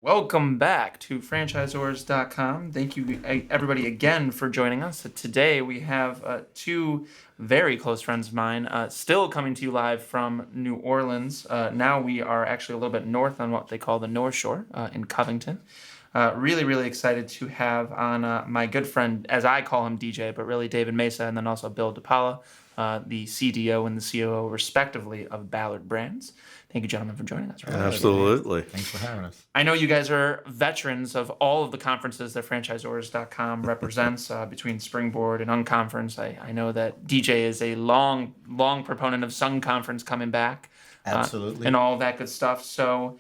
Welcome back to Franchisors.com. Thank you, everybody, again for joining us. Today we have two very close friends of mine still coming to you live from New Orleans. Now we are actually a little bit north on what they call the North Shore in Covington. Really excited to have on my good friend, as I call him DJ, but really David Mesa, and then also Bill DiPaola, the CDO and the COO, respectively, of Ballard Brands. Thank you, gentlemen, for joining us. Absolutely. Thanks for having us. I know you guys are veterans of all of the conferences that Franchisors.com represents between Springboard and Unconference. I know that DJ is a long proponent of Sun Conference coming back. Absolutely. And all that good stuff. So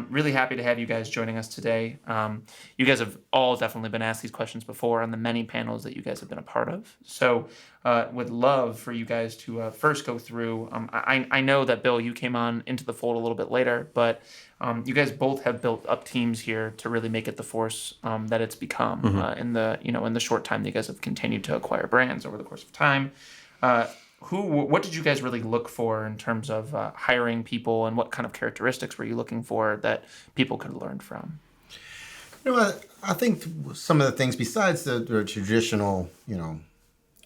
really happy to have you guys joining us today. You guys have all definitely been asked these questions before on the many panels that you guys have been a part of. So would love for you guys to first go through. I know that, Bill, you came on into the fold a little bit later, but you guys both have built up teams here to really make it the force that it's become in the short time that you guys have continued to acquire brands over the course of time. What did you guys really look for in terms of hiring people, and what kind of characteristics were you looking for that people could learn from? I think some of the things besides the traditional,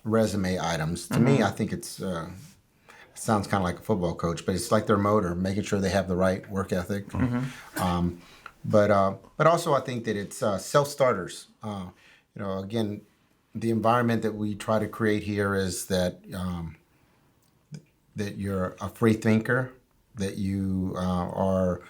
resume items, to me, I think it sounds kind of like a football coach, but it's like their motor, making sure they have the right work ethic. But also I think that it's self-starters. Again, the environment that we try to create here is that that you're a free thinker, that you you're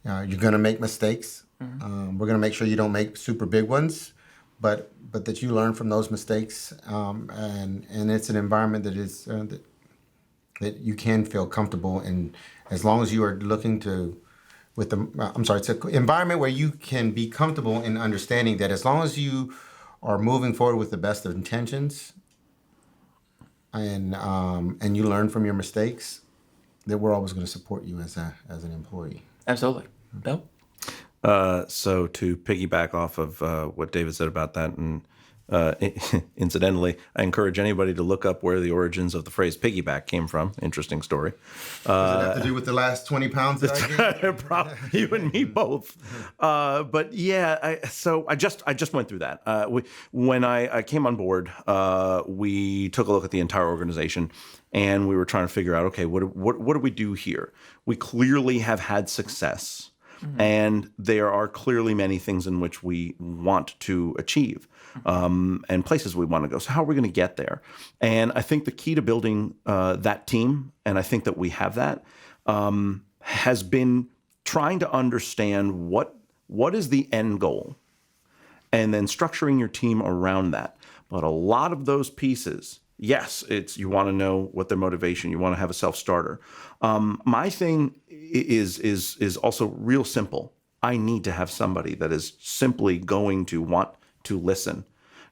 going to make mistakes. We're going to make sure you don't make super big ones, but that you learn from those mistakes, and it's an environment that is that you can feel comfortable in, as long as you are looking to. It's an environment where you can be comfortable in understanding that as long as you are moving forward with the best of intentions, and you learn from your mistakes, that we're always going to support you as an employee. Absolutely. Bill? So to piggyback off of what David said about that, and incidentally, I encourage anybody to look up where the origins of the phrase piggyback came from. Interesting story. Does it have to do with the last 20 pounds that I gained? You and me both. But yeah, so I just went through that. When I came on board, we took a look at the entire organization, and we were trying to figure out, okay, what do we do here? We clearly have had success. And there are clearly many things in which we want to achieve, and places we want to go. So how are we going to get there? And I think the key to building that team, and I think that we have that, has been trying to understand what is the end goal, and then structuring your team around that. But a lot of those pieces, yes, it's you want to know what their motivation, you want to have a self-starter. My thing is also real simple. I need to have somebody that is simply going to want to listen.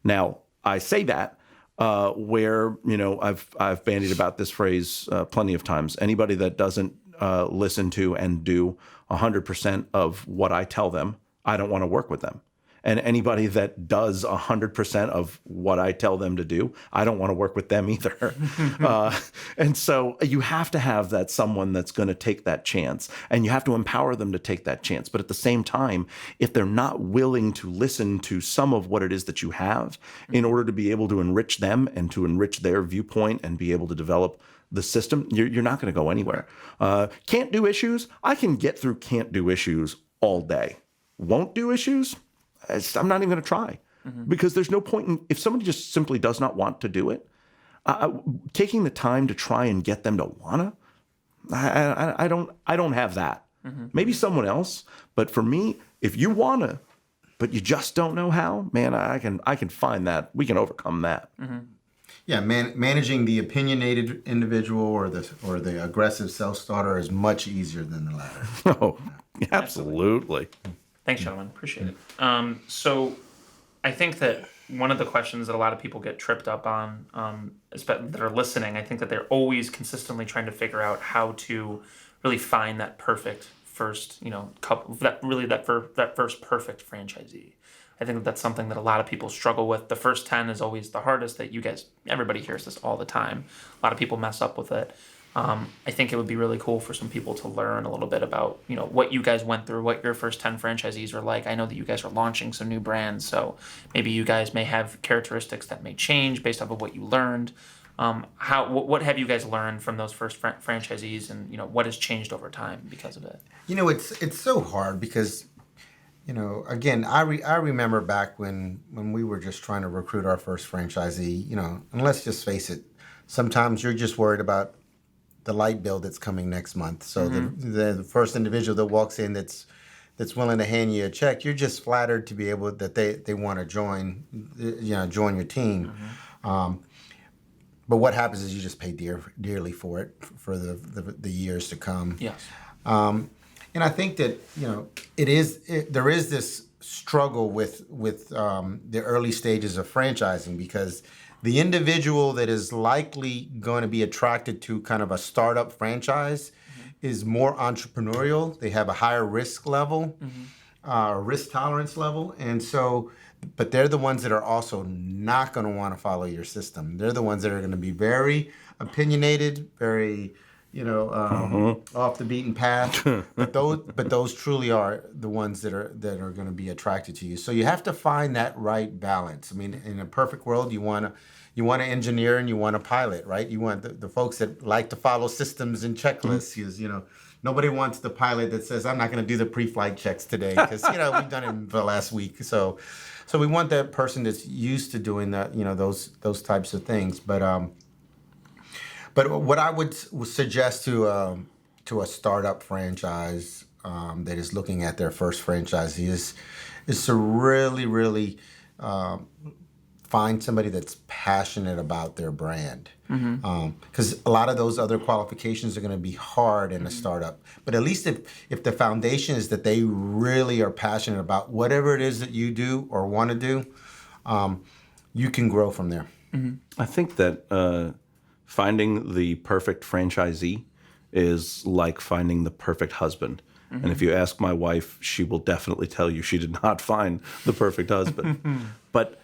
Now, I say that where I've bandied about this phrase plenty of times. Anybody that doesn't listen to and do 100% of what I tell them, I don't want to work with them. And anybody that does 100% of what I tell them to do, I don't want to work with them either. And so you have to have that someone that's going to take that chance, and you have to empower them to take that chance. But at the same time, if they're not willing to listen to some of what it is that you have in order to be able to enrich them and to enrich their viewpoint and be able to develop the system, you're not going to go anywhere. Can't do issues? I can get through can't do issues all day. Won't do issues? I'm not even going to try, because there's no point in, if somebody just simply does not want to do it, taking the time to try and get them to wanna. I don't have that. Maybe someone else, but for me, if you wanna, but you just don't know how, man, I can find that. We can overcome that. Yeah, managing the opinionated individual or the aggressive self-starter is much easier than the latter. Oh, absolutely. Thanks, gentlemen. Appreciate it. So I think that one of the questions that a lot of people get tripped up on, that are listening, I think that they're always consistently trying to figure out how to really find that perfect first, couple, that first perfect franchisee. I think that that's something that a lot of people struggle with. The first 10 is always the hardest. Everybody hears this all the time. A lot of people mess up with it. I think it would be really cool for some people to learn a little bit about, what you guys went through, what your first 10 franchisees are like. I know that you guys are launching some new brands, so maybe you guys may have characteristics that may change based off of what you learned. What have you guys learned from those first franchisees, and what has changed over time because of it? It's so hard because, again, I remember back when we were just trying to recruit our first franchisee, and let's just face it, sometimes you're just worried about the light bill that's coming next month. So the first individual that walks in that's willing to hand you a check, you're just flattered to be able that they want to join your team. But what happens is you just pay dearly for it for the years to come. Yes. And I think that there is this struggle with the early stages of franchising, because the individual that is likely going to be attracted to kind of a startup franchise is more entrepreneurial. They have a higher risk level, risk tolerance level, and so. But they're the ones that are also not going to want to follow your system. They're the ones that are going to be very opinionated, very, off the beaten path. But those truly are the ones that are going to be attracted to you. So you have to find that right balance. I mean, in a perfect world, you want to engineer and you want to pilot, right? You want the folks that like to follow systems and checklists. Because, nobody wants the pilot that says, I'm not going to do the pre-flight checks today because, we've done it for the last week. So we want that person that's used to doing that, those types of things. But what I would suggest to a startup franchise that is looking at their first franchisee is to really, really find somebody that's passionate about their brand. Because a lot of those other qualifications are going to be hard in a startup. But at least if the foundation is that they really are passionate about whatever it is that you do or want to do, you can grow from there. I think that finding the perfect franchisee is like finding the perfect husband. And if you ask my wife, she will definitely tell you she did not find the perfect husband. But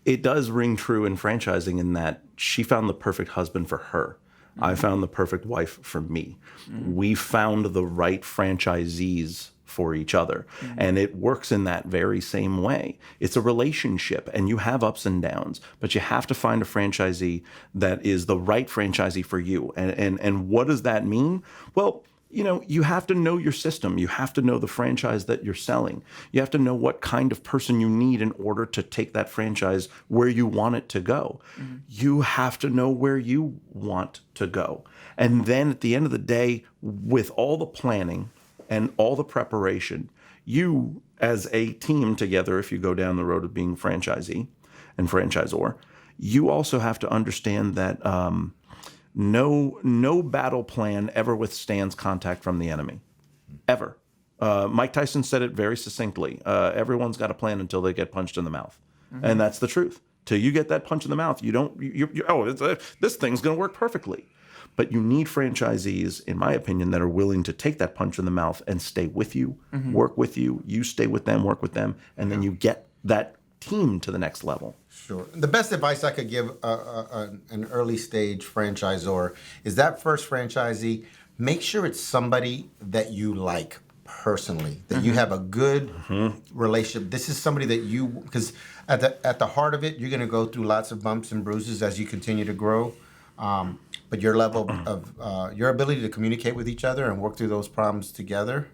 it does ring true in franchising in that she found the perfect husband for her. I found the perfect wife for me. We found the right franchisees for each other. And it works in that very same way. It's a relationship, and you have ups and downs, but you have to find a franchisee that is the right franchisee for you. And what does that mean? Well, you have to know your system. You have to know the franchise that you're selling. You have to know what kind of person you need in order to take that franchise where you want it to go. You have to know where you want to go. And then at the end of the day, with all the planning and all the preparation, you as a team together, if you go down the road of being franchisee and franchisor, you also have to understand that no battle plan ever withstands contact from the enemy, ever. Mike Tyson said it very succinctly. Everyone's got a plan until they get punched in the mouth, and that's the truth. Till you get that punch in the mouth, this thing's going to work perfectly. But you need franchisees, in my opinion, that are willing to take that punch in the mouth and stay with you, work with you. You stay with them, work with them, and then you get that team to the next level. Sure. The best advice I could give an early stage franchisor is that first franchisee, make sure it's somebody that you like personally, that you have a good relationship. This is somebody that because at the heart of it, you're going to go through lots of bumps and bruises as you continue to grow. But your level of your ability to communicate with each other and work through those problems together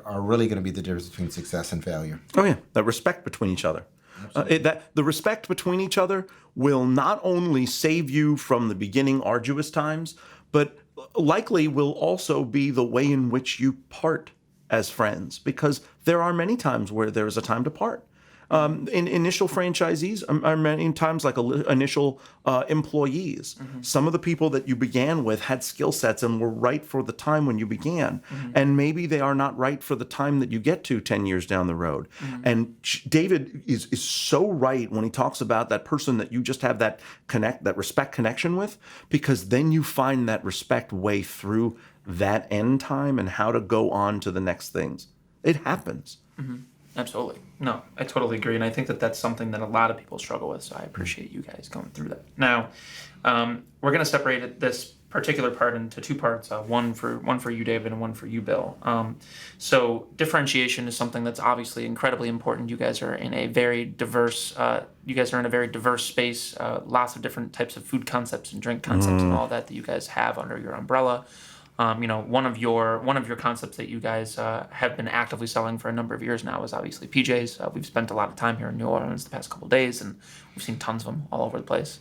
are really going to be the difference between success and failure. Oh yeah, that respect between each other. The respect between each other will not only save you from the beginning arduous times, but likely will also be the way in which you part as friends, because there are many times where there is a time to part. In initial franchisees are many times like initial employees. Some of the people that you began with had skill sets and were right for the time when you began. And maybe they are not right for the time that you get to 10 years down the road. And David is so right when he talks about that person that you just have that respect connection with, because then you find that respect way through that end time and how to go on to the next things. It happens. Absolutely. No, I totally agree. And I think that that's something that a lot of people struggle with. So I appreciate you guys going through that. Now, we're going to separate this particular part into two parts, one for you, David, and one for you, Bill. So differentiation is something that's obviously incredibly important. You guys are in a very diverse space, lots of different types of food concepts and drink concepts and all that you guys have under your umbrella. One of your concepts that you guys have been actively selling for a number of years now is obviously PJs. We've spent a lot of time here in New Orleans the past couple of days, and we've seen tons of them all over the place.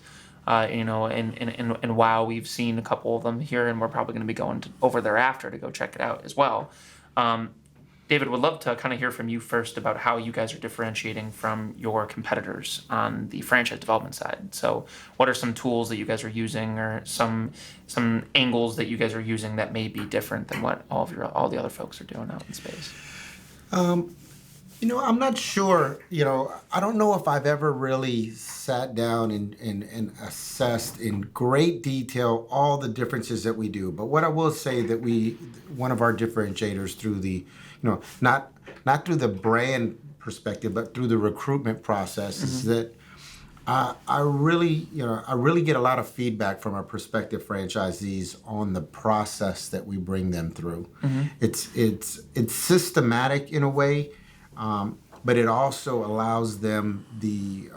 And wow, we've seen a couple of them here, and we're probably going to be going over there after to go check it out as well. David, would love to kind of hear from you first about how you guys are differentiating from your competitors on the franchise development side. So what are some tools that you guys are using, or some angles that you guys are using that may be different than what all the other folks are doing out in space? I'm not sure. I don't know if I've ever really sat down and assessed in great detail all the differences that we do. But what I will say that one of our differentiators through the, not through the brand perspective, but through the recruitment process is that I really get a lot of feedback from our prospective franchisees on the process that we bring them through. It's systematic in a way. But it also allows them the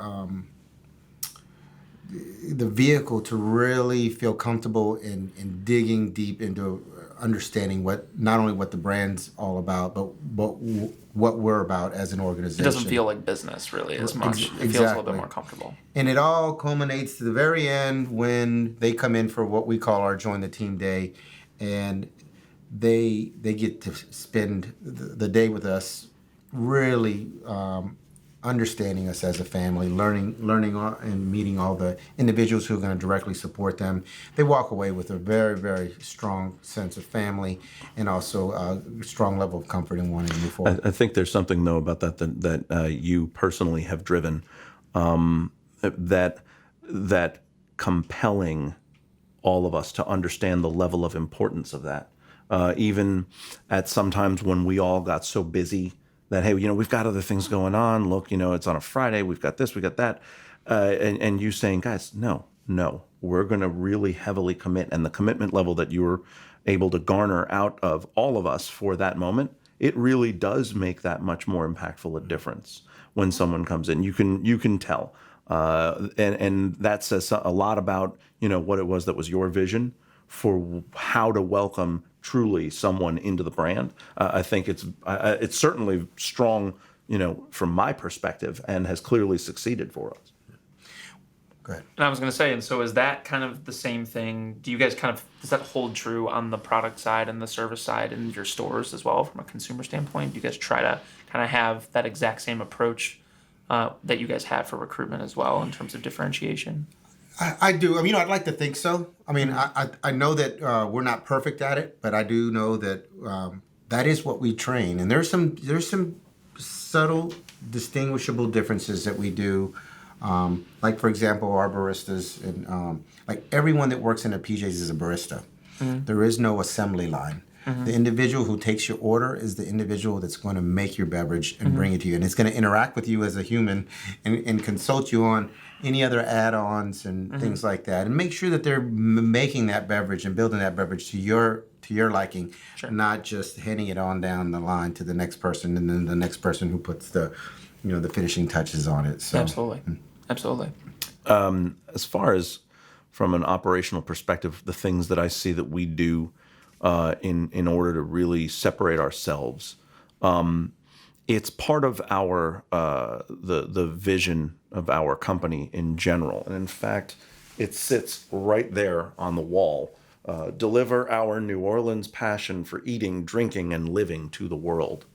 vehicle to really feel comfortable in digging deep into understanding not only what the brand's all about, but what we're about as an organization. It doesn't feel like business really as much. It feels a little bit more comfortable. And it all culminates to the very end when they come in for what we call our Join the Team Day, and they get to spend the day with us, really understanding us as a family, learning and meeting all the individuals who are going to directly support them. They walk away with a very, very strong sense of family, and also a strong level of comfort in wanting to move forward. I think there's something, though, about that you personally have driven, that compelling all of us to understand the level of importance of that. Even at sometimes when we all got so busy that, hey, we've got other things going on. Look, it's on a Friday. We've got this, we got that. And you saying, guys, no, we're going to really heavily commit. And the commitment level that you were able to garner out of all of us for that moment, it really does make that much more impactful a difference when someone comes in. You can tell. And that says a lot about, what it was that was your vision for how to welcome truly someone into the brand. I think it's certainly strong, from my perspective, and has clearly succeeded for us. Go ahead. And I was going to say, and so is that kind of the same thing? Do you guys does that hold true on the product side and the service side in your stores as well from a consumer standpoint? Do you guys try to kind of have that exact same approach that you guys have for recruitment as well in terms of differentiation? I do. I'd like to think so. I know that we're not perfect at it, but I do know that that is what we train. And there's some subtle, distinguishable differences that we do. Like, for example, our baristas, and like everyone that works in a PJs is a barista. There is no assembly line. The individual who takes your order is the individual that's going to make your beverage and bring it to you. And it's going to interact with you as a human and consult you on any other add-ons and things like that. And make sure that they're making that beverage and building that beverage to your liking, not just handing it on down the line to the next person and then the next person who puts the finishing touches on it. So, Absolutely. As far as from an operational perspective, the things that I see that we do in order to really separate ourselves, it's part of our the vision of our company in general. And in fact, it sits right there on the wall. Deliver our New Orleans passion for eating, drinking, and living to the world.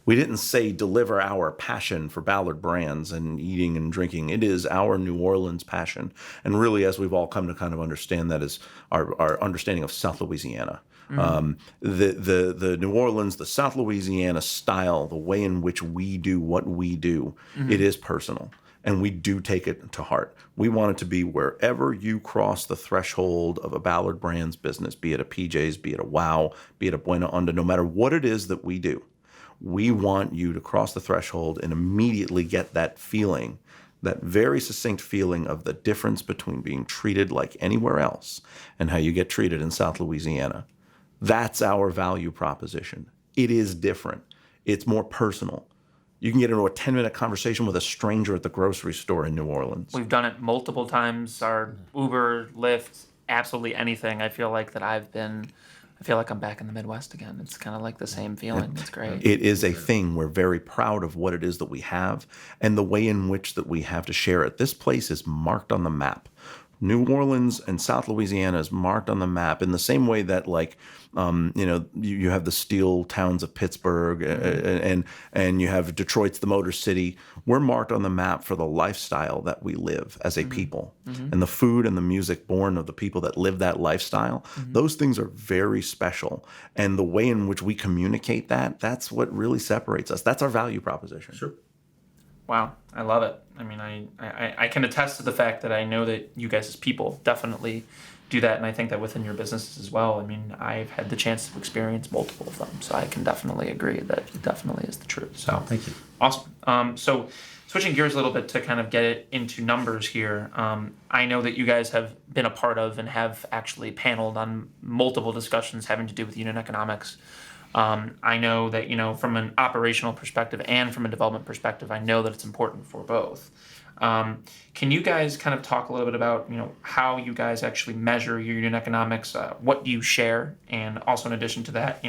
We didn't say deliver our passion for Ballard brands and eating and drinking. It is our New Orleans passion. And really, as we've all come to kind of understand, that is our understanding of South Louisiana. The New Orleans, the South Louisiana style, the way in which we do what we do, it is personal. And we do take it to heart. We want it to be wherever you cross the threshold of a Ballard Brands business, be it a PJ's, be it a WOW, be it a Buena Onda, no matter what it is that we do, we want you to cross the threshold and immediately get that feeling that very succinct feeling of the difference between being treated like anywhere else and how you get treated in South Louisiana. That's our value proposition. It is different. It's more personal. You can get into a 10-minute conversation with a stranger at the grocery store in New Orleans. We've done it multiple times. Our Uber, Lyft, absolutely anything. I feel like I'm back in the Midwest again. It's kind of like the same feeling. It's great. It is a thing. We're very proud of what it is that we have and the way in which that we have to share it. This place is marked on the map. New Orleans and South Louisiana is marked on the map in the same way that, like, you have the steel towns of Pittsburgh and you have Detroit's the Motor City. We're marked on the map for the lifestyle that we live as a people, and the food and the music born of the people that live that lifestyle. Those things are very special, and the way in which we communicate that's what really separates us. That's our value proposition. Sure. Wow, I love it. I mean, I can attest to the fact that I know that you guys as people definitely do that, and I think that within your businesses as well. I mean, I've had the chance to experience multiple of them, so I can definitely agree that it definitely is the truth. So Thank you. awesome. So switching gears a little bit to kind of get it into numbers here, I know that you guys have been a part of and have actually paneled on multiple discussions having to do with unit economics. I know that, from an operational perspective and from a development perspective, I know that it's important for both. Can you guys kind of talk a little bit about, how you guys actually measure your unit economics, what do you share, and also in addition to that,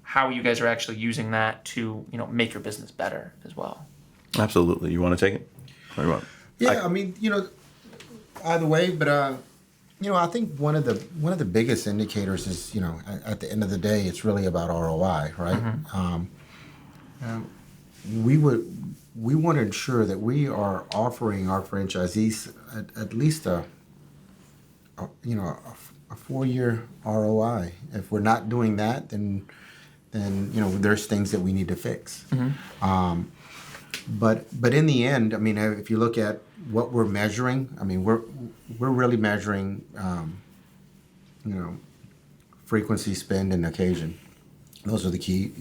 how you guys are actually using that to, make your business better as well? Absolutely. You want to take it? Or you want? Yeah, either way, but I think one of the biggest indicators is, at the end of the day, it's really about ROI, right? We want to ensure that we are offering our franchisees at least a 4-year ROI. If we're not doing that, then there's things that we need to fix. But in the end, if you look at what we're measuring, we're really measuring, frequency, spend, and occasion. Those are the key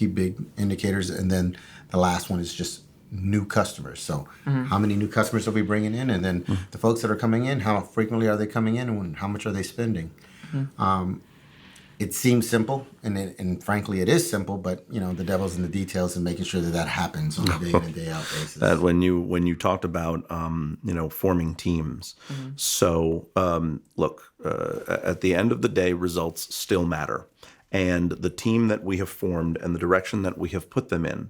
big indicators, and then the last one is just new customers. So how many new customers are we bringing in, and then the folks that are coming in, how frequently are they coming in, and how much are they spending? It seems simple, and frankly, it is simple. But the devil's in the details, and making sure that happens on a day in and day out basis. That when you talked about forming teams. So look, at the end of the day, results still matter, and the team that we have formed and the direction that we have put them in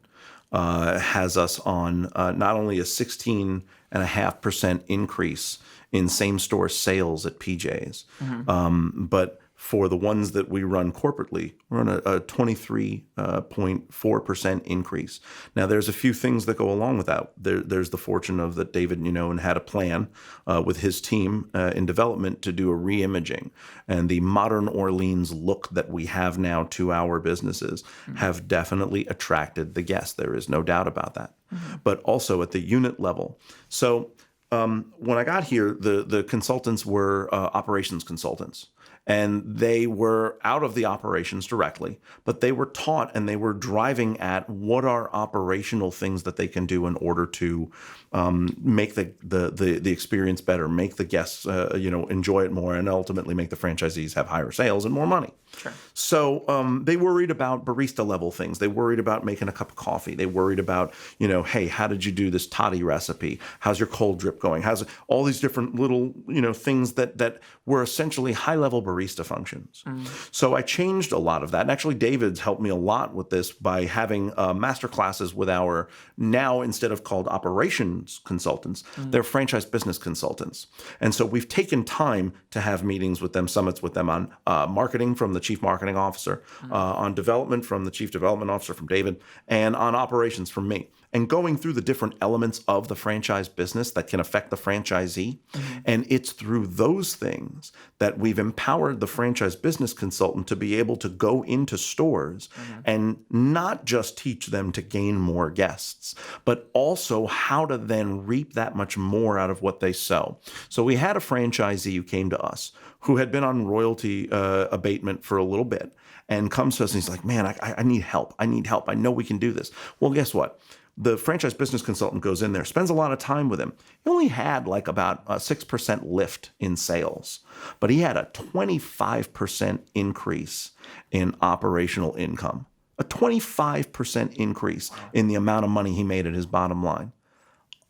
has us on not only a 16.5% increase in same-store sales at PJ's, but for the ones that we run corporately, we're on a 23.4% increase. Now, there's a few things that go along with that. There's the fortune of that David, and had a plan with his team in development to do a re-imaging. And the modern Orleans look that we have now to our businesses have definitely attracted the guests. There is no doubt about that. But also at the unit level. So when I got here, the consultants were operations consultants. And they were out of the operations directly, but they were taught and they were driving at what are operational things that they can do in order to make the experience better, make the guests enjoy it more, and ultimately make the franchisees have higher sales and more money. Sure. So they worried about barista level things. They worried about making a cup of coffee. They worried about, hey, how did you do this toddy recipe? How's your cold drip going? How's all these different little, things that were essentially high level barista functions. So I changed a lot of that. And actually, David's helped me a lot with this by having master classes with our now, instead of called operations consultants, they're franchise business consultants. And so we've taken time to have meetings with them, summits with them on marketing from the chief marketing officer, on development from the chief development officer from David, and on operations from me. And going through the different elements of the franchise business that can affect the franchisee. And it's through those things that we've empowered the franchise business consultant to be able to go into stores and not just teach them to gain more guests, but also how to then reap that much more out of what they sow. So we had a franchisee who came to us who had been on royalty abatement for a little bit and comes to us and he's like, man, I need help. I need help. I know we can do this. Well, guess what? the franchise business consultant goes in there, spends a lot of time with him. He only had like about a 6% lift in sales, but he had a 25% increase in operational income, a 25% increase in the amount of money he made at his bottom line.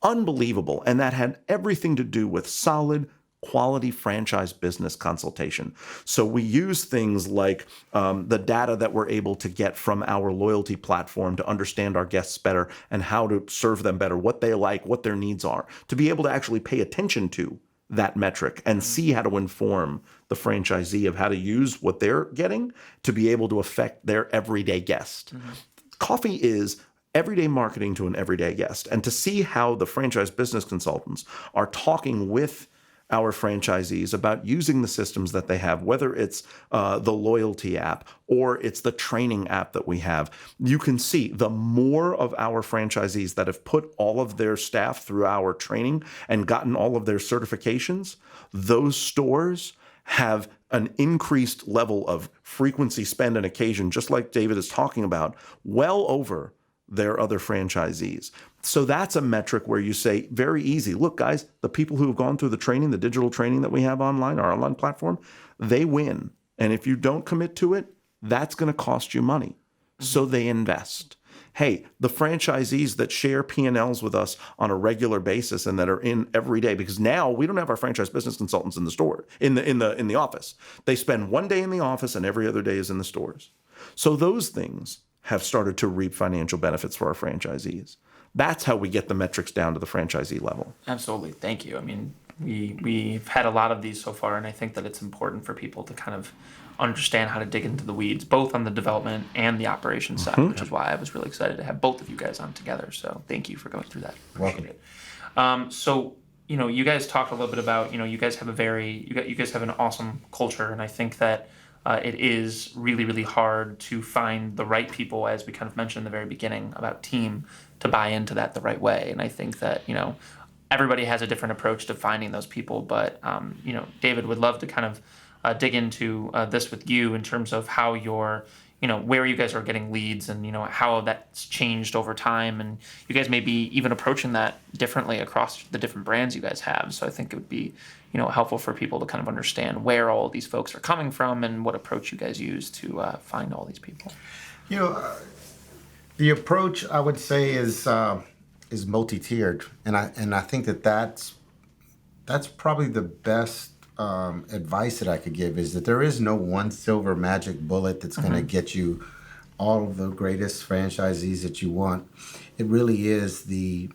Unbelievable. And that had everything to do with solid, quality franchise business consultation. So we use things like the data that we're able to get from our loyalty platform to understand our guests better and how to serve them better, what they like, what their needs are, to be able to actually pay attention to that metric and see how to inform the franchisee of how to use what they're getting to be able to affect their everyday guest. Coffee is everyday marketing to an everyday guest. And to see how the franchise business consultants are talking with our franchisees about using the systems that they have, whether it's the loyalty app or it's the training app that we have, you can see the more of our franchisees that have put all of their staff through our training and gotten all of their certifications, those stores have an increased level of frequency, spend, and occasion, just like David is talking about, well over their other franchisees. So that's a metric where you say, very easy. Look, guys, the people who have gone through the training, the digital training that we have online, our online platform, they win. And if you don't commit to it, that's going to cost you money. So they invest. Hey, the franchisees that share P&Ls with us on a regular basis and that are in every day, because now we don't have our franchise business consultants in the store, in the office. They spend one day in the office and every other day is in the stores. So those things have started to reap financial benefits for our franchisees. That's how we get the metrics down to the franchisee level. Absolutely. Thank you. I mean, we've had a lot of these so far, and I think that it's important for people to kind of understand how to dig into the weeds, both on the development and the operations side, which is why I was really excited to have both of you guys on together. So thank you for going through that. Appreciate it. So, you guys talked a little bit about, you guys have you guys have an awesome culture, and I think that it is really, really hard to find the right people, as we kind of mentioned in the very beginning about team, to buy into that the right way. And I think that, everybody has a different approach to finding those people. But, David, would love to kind of dig into this with you in terms of how you're, where you guys are getting leads and, how that's changed over time. And you guys may be even approaching that differently across the different brands you guys have. So I think it would be, helpful for people to kind of understand where all of these folks are coming from and what approach you guys use to find all these people. The approach I would say is multi-tiered, and I think that's probably the best advice that I could give, is that there is no one silver magic bullet that's going to get you all of the greatest franchisees that you want. It really is the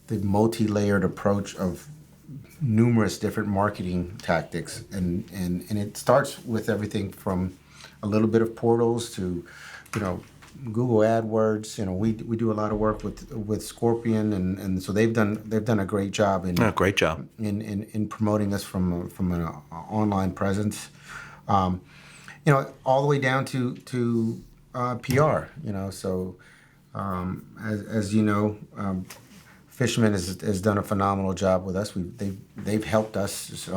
multi-layered approach of numerous different marketing tactics, and it starts with everything from a little bit of portals to Google AdWords. We do a lot of work with Scorpion, and so they've done a great job in promoting us from an online presence, all the way down to PR. So as you know, Fishman has done a phenomenal job with us. They've helped us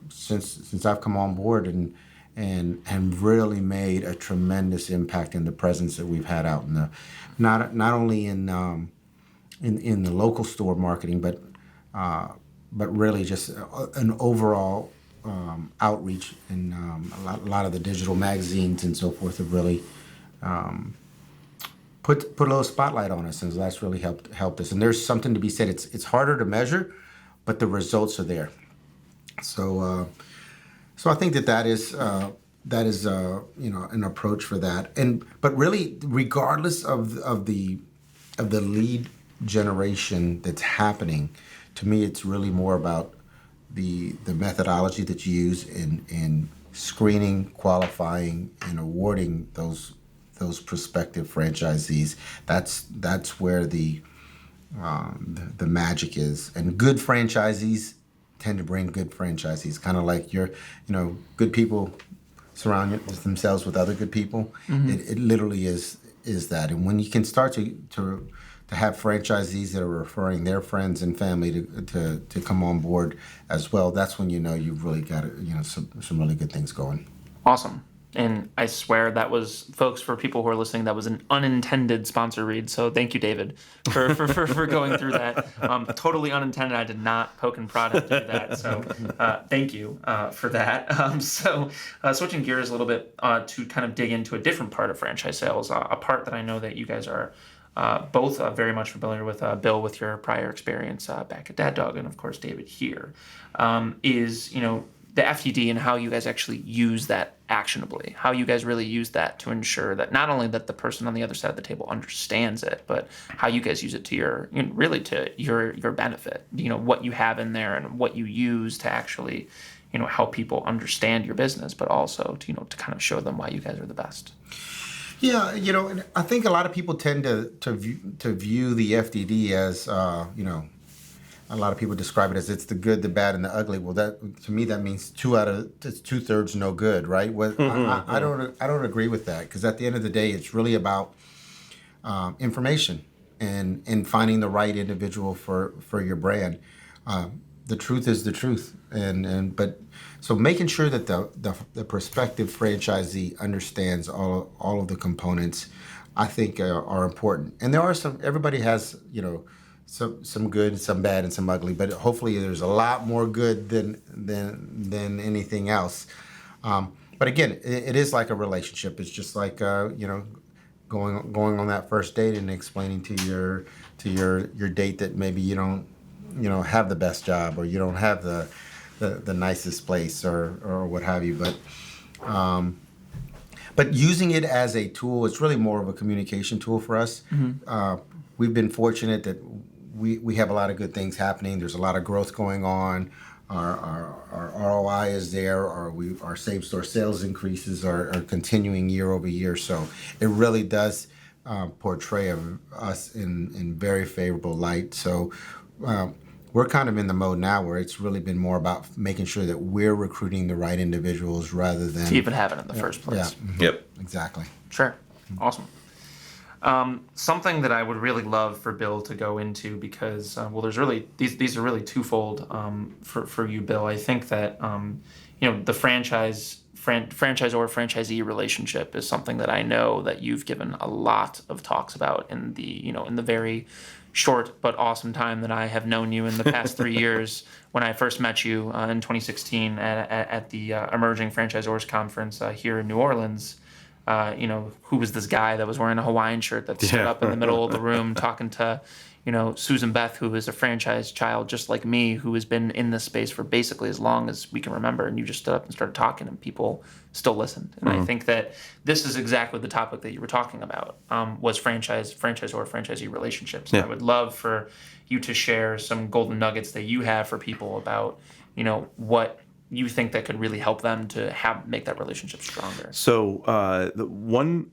since I've come on board and really made a tremendous impact in the presence that we've had out in the not only in the local store marketing, but really just an overall outreach, and a lot of the digital magazines and so forth have really put a little spotlight on us, and that's really helped us. And there's something to be said. It's harder to measure, but the results are there. So I think that is an approach for that. But really, regardless of the lead generation that's happening, to me, it's really more about the methodology that you use in screening, qualifying, and awarding those prospective franchisees. That's where the magic is. And good franchisees tend to bring good franchisees. Kind of like good people surround themselves with other good people. It literally is that. And when you can start to have franchisees that are referring their friends and family to come on board as well, that's when you've really got some really good things going. Awesome. And I swear that was, folks, for people who are listening, that was an unintended sponsor read. So thank you, David, for going through that. Totally unintended. I did not poke and prod him to do that. So thank you for that. Switching gears a little bit to kind of dig into a different part of franchise sales, a part that I know that you guys are both very much familiar with, Bill, with your prior experience back at Dad Dog, and of course David here, is, the FTD and how you guys actually use that actionably, how you guys really use that to ensure that not only that the person on the other side of the table understands it, but how you guys use it to your, really to your benefit, what you have in there and what you use to actually, help people understand your business, but also to, to kind of show them why you guys are the best. Yeah, and I think a lot of people tend to view the FDD as, a lot of people describe it as it's the good, the bad, and the ugly. Well, that to me that means 2/3 no good, right? Well, I don't agree with that, because at the end of the day, it's really about information and finding the right individual for your brand. The truth is the truth, but making sure that the prospective franchisee understands all of the components, I think are important. And there are everybody has some good, some bad, and some ugly, but hopefully there's a lot more good than anything else. But again, it is like a relationship. It's just like going on that first date and explaining to your date that maybe you don't have the best job, or you don't have the nicest place, or what have you. But using it as a tool, it's really more of a communication tool for us. Mm-hmm. We've been fortunate that we have a lot of good things happening. There's a lot of growth going on. Our ROI is there. Our same store sales increases are continuing year over year. So it really does portray us in very favorable light. So we're kind of in the mode now where it's really been more about making sure that we're recruiting the right individuals rather than to even have it in the first place. Yeah. Mm-hmm. Yep. Exactly. Sure. Awesome. Something that I would really love for Bill to go into, because there's really these are really twofold for you, Bill. I think that the franchisor franchisee relationship is something that I know that you've given a lot of talks about in the very short but awesome time that I have known you in the past 3 years. When I first met you in 2016 at the Emerging Franchisors Conference here in New Orleans. Who was this guy that was wearing a Hawaiian shirt that stood up in the middle of the room talking to, Susan Beth, who is a franchise child just like me, who has been in this space for basically as long as we can remember. And you just stood up and started talking, and people still listened. And I think that this is exactly the topic that you were talking about, was franchisee relationships. Yeah. I would love for you to share some golden nuggets that you have for people about, what you think that could really help them to make that relationship stronger. So the one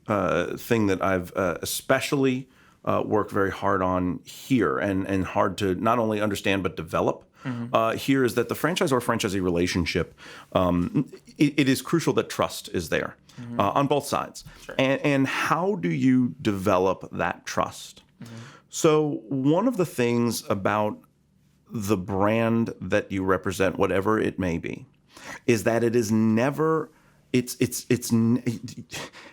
thing that I've especially worked very hard on here, and hard to not only understand but develop here, is that the franchisor-franchisee relationship, it is crucial that trust is there on both sides. Sure. And how do you develop that trust? So one of the things about the brand that you represent, whatever it may be, is that it is never, it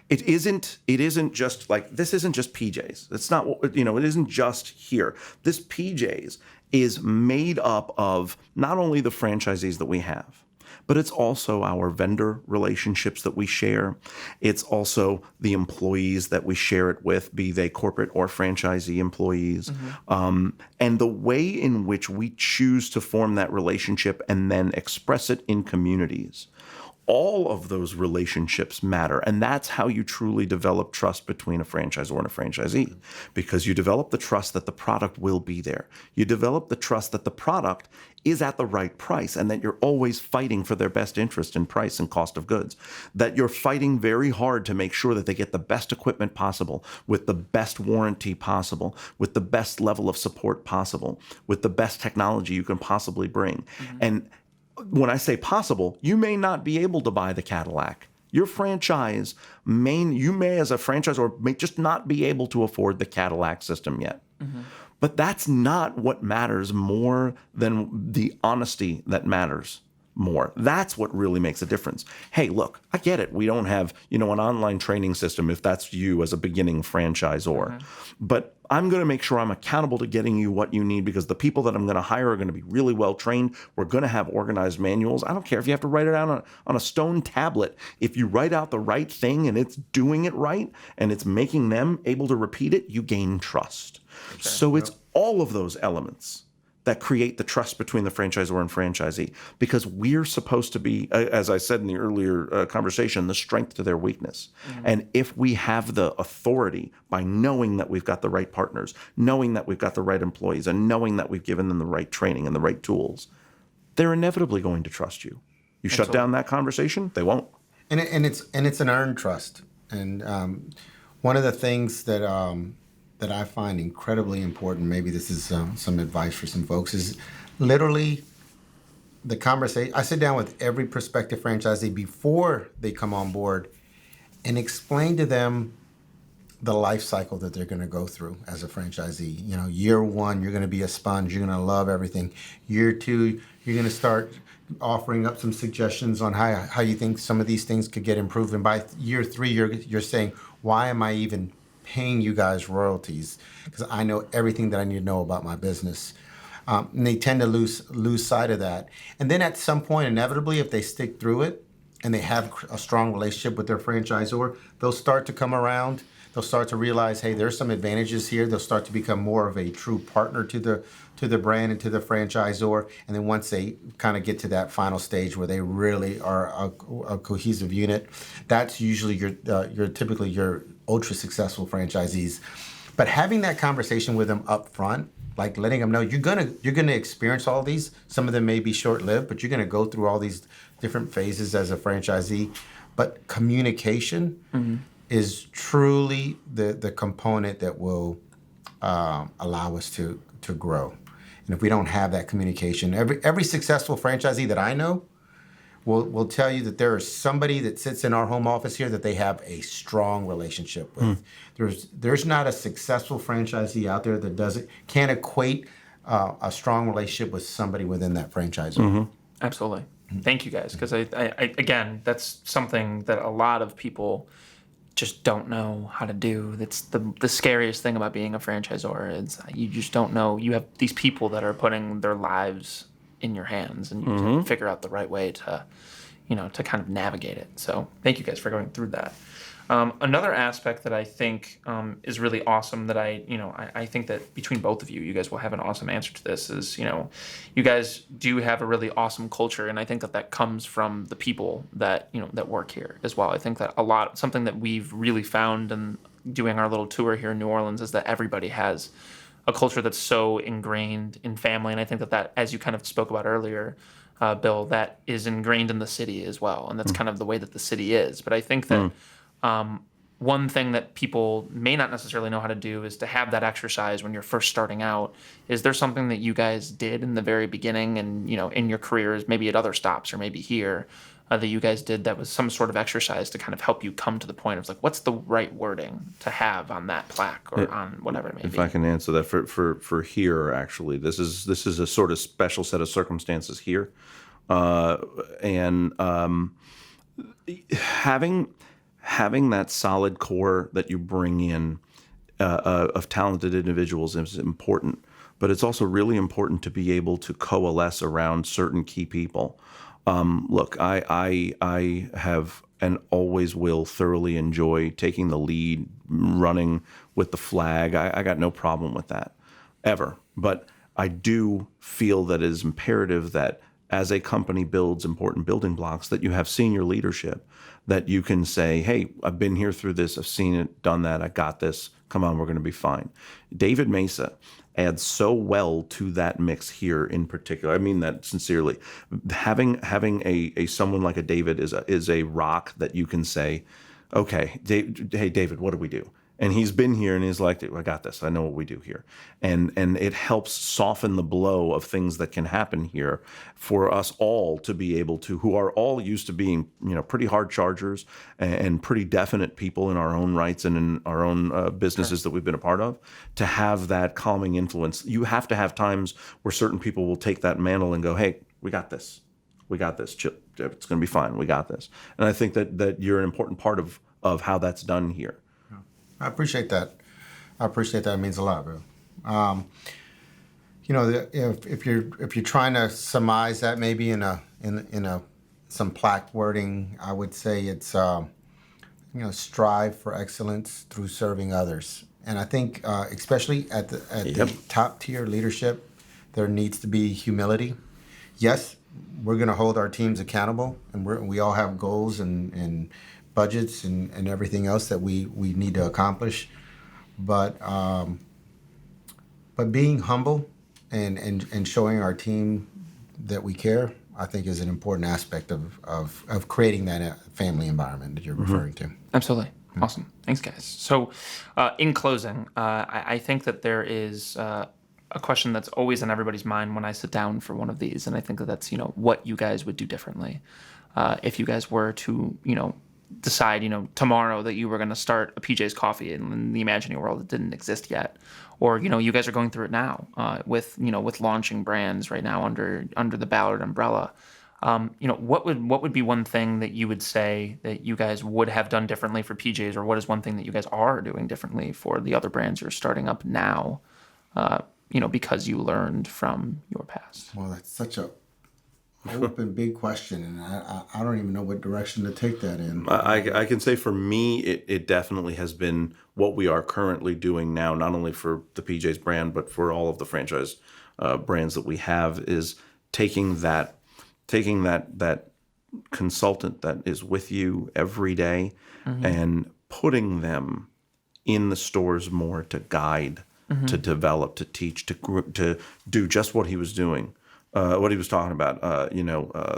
isn't just like, this isn't just PJs. It's not, it isn't just here. This PJs is made up of not only the franchisees that we have, but it's also our vendor relationships that we share. It's also the employees that we share it with, be they corporate or franchisee employees. And the way in which we choose to form that relationship and then express it in communities. All of those relationships matter, and that's how you truly develop trust between a franchisor and a franchisee, because you develop the trust that the product will be there. You develop the trust that the product is at the right price, and that you're always fighting for their best interest in price and cost of goods, that you're fighting very hard to make sure that they get the best equipment possible, with the best warranty possible, with the best level of support possible, with the best technology you can possibly bring. And when I say possible, you may not be able to buy the Cadillac. Your franchise you may as a franchisor may just not be able to afford the Cadillac system yet. But that's not what matters more than the honesty that matters more. That's what really makes a difference. Hey, look, I get it. We don't have, an online training system if that's you as a beginning franchisor. But I'm going to make sure I'm accountable to getting you what you need, because the people that I'm going to hire are going to be really well trained. We're going to have organized manuals. I don't care if you have to write it out on a stone tablet. If you write out the right thing and it's doing it right and it's making them able to repeat it, you gain trust. Okay. So it's all of those elements that create the trust between the franchisor and franchisee, because we're supposed to be, as I said in the earlier conversation, the strength to their weakness. And if we have the authority by knowing that we've got the right partners, knowing that we've got the right employees, and knowing that we've given them the right training and the right tools, they're inevitably going to trust you. You shut down that conversation, they won't. And it's an earned trust. And one of the things that I find incredibly important, maybe this is some advice for some folks, is literally the conversation. I sit down with every prospective franchisee before they come on board and explain to them the life cycle that they're going to go through as a franchisee. Year one, you're going to be a sponge. You're going to love everything. Year two, you're going to start offering up some suggestions on how you think some of these things could get improved. And by year three, you're saying, why am I even paying you guys royalties? Because I know everything that I need to know about my business. And they tend to lose sight of that. And then at some point, inevitably, if they stick through it and they have a strong relationship with their franchisor, they'll start to come around. They'll start to realize, hey, there's some advantages here. They'll start to become more of a true partner to the brand and to the franchisor. And then once they kind of get to that final stage where they really are a cohesive unit, that's usually typically your ultra successful franchisees. But having that conversation with them up front, like letting them know you're gonna experience all these. Some of them may be short-lived, but you're gonna go through all these different phases as a franchisee. But communication is truly the component that will allow us to grow. And if we don't have that communication, every successful franchisee that I know will tell you that there is somebody that sits in our home office here that they have a strong relationship with. There's not a successful franchisee out there that can't equate a strong relationship with somebody within that franchise. Absolutely. Thank you guys, because I again, that's something that a lot of people just don't know how to do. That's the scariest thing about being a franchisor is you just don't know. You have these people that are putting their lives in your hands, and you can figure out the right way to kind of navigate it. So thank you guys for going through that. Another aspect that I think is really awesome that I think that between both of you guys will have an awesome answer to this is, you guys do have a really awesome culture. And I think that comes from the people that work here as well. I think that something that we've really found in doing our little tour here in New Orleans is that everybody has a culture that's so ingrained in family. And I think that as you kind of spoke about earlier, Bill, that is ingrained in the city as well. And that's kind of the way that the city is. But I think that one thing that people may not necessarily know how to do is to have that exercise when you're first starting out. Is there something that you guys did in the very beginning and, in your careers, maybe at other stops or maybe here, that you guys did that was some sort of exercise to kind of help you come to the point of what's the right wording to have on that plaque or on whatever it may be? If I can answer that for here, actually, this is a sort of special set of circumstances here. Having that solid core that you bring in of talented individuals is important, but it's also really important to be able to coalesce around certain key people. Look, I have and always will thoroughly enjoy taking the lead, running with the flag. I got no problem with that, ever. But I do feel that it is imperative that as a company builds important building blocks, that you have senior leadership, that you can say, hey, I've been here through this, I've seen it, done that, I got this, come on, we're going to be fine. David Mesa adds so well to that mix here in particular. I mean that sincerely. Having a someone like a David is a rock that you can say, okay, hey David, what do we do? And he's been here and he's like, I got this. I know what we do here. And it helps soften the blow of things that can happen here for us all to be able to, who are all used to being, pretty hard chargers and pretty definite people in our own rights and in our own businesses that we've been a part of, to have that calming influence. You have to have times where certain people will take that mantle and go, hey, we got this. We got this. Chip, it's going to be fine. We got this. And I think that you're an important part of how that's done here. I appreciate that. It means a lot, bro. If you're trying to surmise that maybe in some plaque wording, I would say it's strive for excellence through serving others. And I think especially at the top tier leadership, there needs to be humility. Yes, we're going to hold our teams accountable, and we all have goals and budgets and everything else that we need to accomplish. But being humble and showing our team that we care, I think, is an important aspect of creating that family environment that you're referring to. Absolutely. Awesome. Thanks, guys. So in closing, I think that there is a question that's always in everybody's mind when I sit down for one of these, and I think that's, what you guys would do differently if you guys were to, decide, tomorrow that you were going to start a PJ's Coffee in the imagining world that didn't exist yet, or you guys are going through it now with launching brands right now under the Ballard umbrella. What would be one thing that you would say that you guys would have done differently for PJ's, or what is one thing that you guys are doing differently for the other brands you're starting up now? Because you learned from your past. Well, that's such a open, big question, and I don't even know what direction to take that in. I can say for me, it definitely has been what we are currently doing now, not only for the PJ's brand, but for all of the franchise brands that we have, is taking that consultant that is with you every day and putting them in the stores more to guide, to develop, to teach, to do just what he was doing. What he was talking about,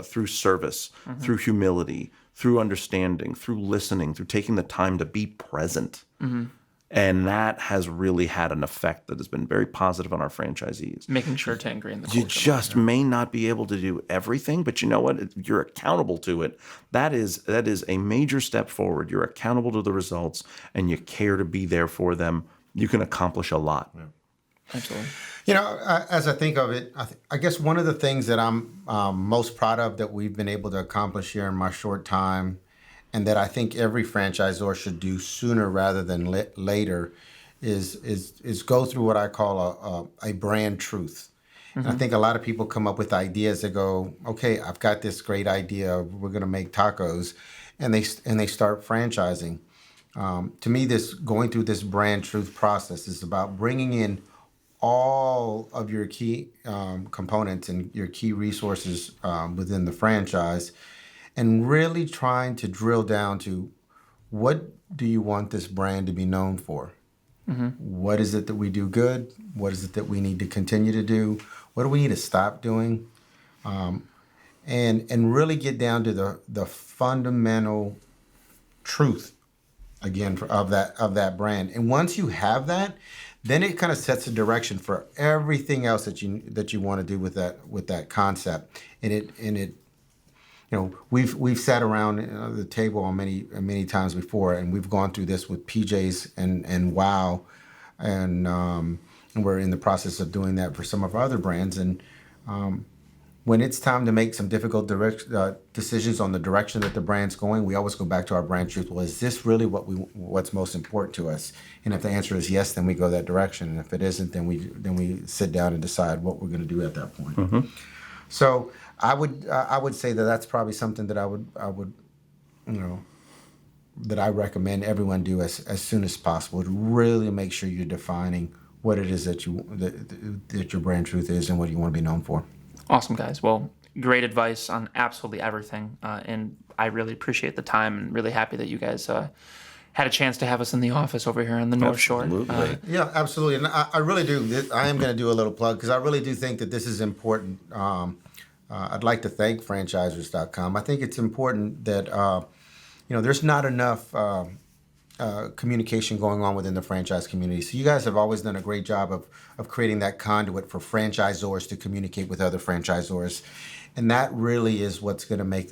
through service, through humility, through understanding, through listening, through taking the time to be present. And that has really had an effect that has been very positive on our franchisees. Making sure to ingrain the culture. You just may not be able to do everything, but you know what? You're accountable to it. That is a major step forward. You're accountable to the results, and you care to be there for them. You can accomplish a lot. Yeah. Absolutely. As I think of it, I guess one of the things that I'm most proud of that we've been able to accomplish here in my short time, and that I think every franchisor should do sooner rather than later, is go through what I call a brand truth. And I think a lot of people come up with ideas that go, okay, I've got this great idea, we're going to make tacos, and they start franchising. To me, this going through this brand truth process is about bringing in all of your key components and your key resources within the franchise, and really trying to drill down to what do you want this brand to be known for? What is it that we do good? What is it that we need to continue to do? What do we need to stop doing? And really get down to the fundamental truth again of that brand. And once you have that, then it kind of sets a direction for everything else that you want to do with that concept. And it we've sat around the table on many times before, and we've gone through this with PJ's and Wow, and we're in the process of doing that for some of our other brands. And when it's time to make some difficult decisions on the direction that the brand's going, we always go back to our brand truth. Well, is this really what's most important to us? And if the answer is yes, then we go that direction. And if it isn't, then we sit down and decide what we're going to do at that point. So I would say that that's probably something that I would that I recommend everyone do as soon as possible, to really make sure you're defining what it is that your brand truth is and what you want to be known for. Awesome, guys. Well, great advice on absolutely everything. And I really appreciate the time, and really happy that you guys had a chance to have us in the office over here on the North Shore. Yeah, absolutely. And I really do. I am going to do a little plug, because I really do think that this is important. I'd like to thank Franchisors.com. I think it's important that, there's not enough communication going on within the franchise community. So you guys have always done a great job of creating that conduit for franchisors to communicate with other franchisors. And that really is what's going to make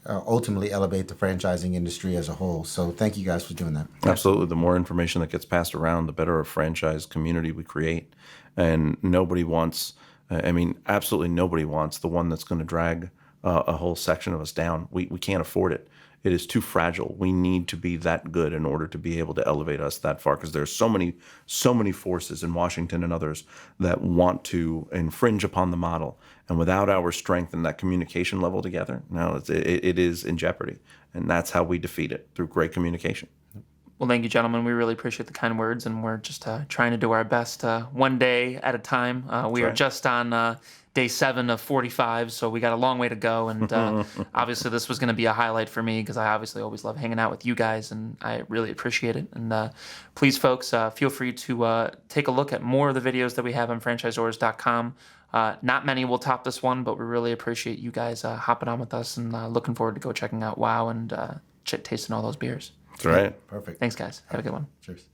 ultimately elevate the franchising industry as a whole. So thank you guys for doing that. Absolutely. The more information that gets passed around, the better a franchise community we create. And nobody wants, absolutely nobody wants the one that's going to drag a whole section of us down. We can't afford it. It is too fragile. We need to be that good in order to be able to elevate us that far, because there's so many forces in Washington and others that want to infringe upon the model. And without our strength and that communication level together, it is in jeopardy. And that's how we defeat it, through great communication. Well, thank you, gentlemen. We really appreciate the kind words, and we're just trying to do our best one day at a time. We are just on day 7 of 45, so we got a long way to go. And obviously, this was going to be a highlight for me, because I obviously always love hanging out with you guys, and I really appreciate it. And please, folks, feel free to take a look at more of the videos that we have on Franchisors.com. Not many will top this one, but we really appreciate you guys hopping on with us, and looking forward to go checking out WOW and tasting all those beers. That's right. Perfect. Thanks, guys. Have a good one. Cheers.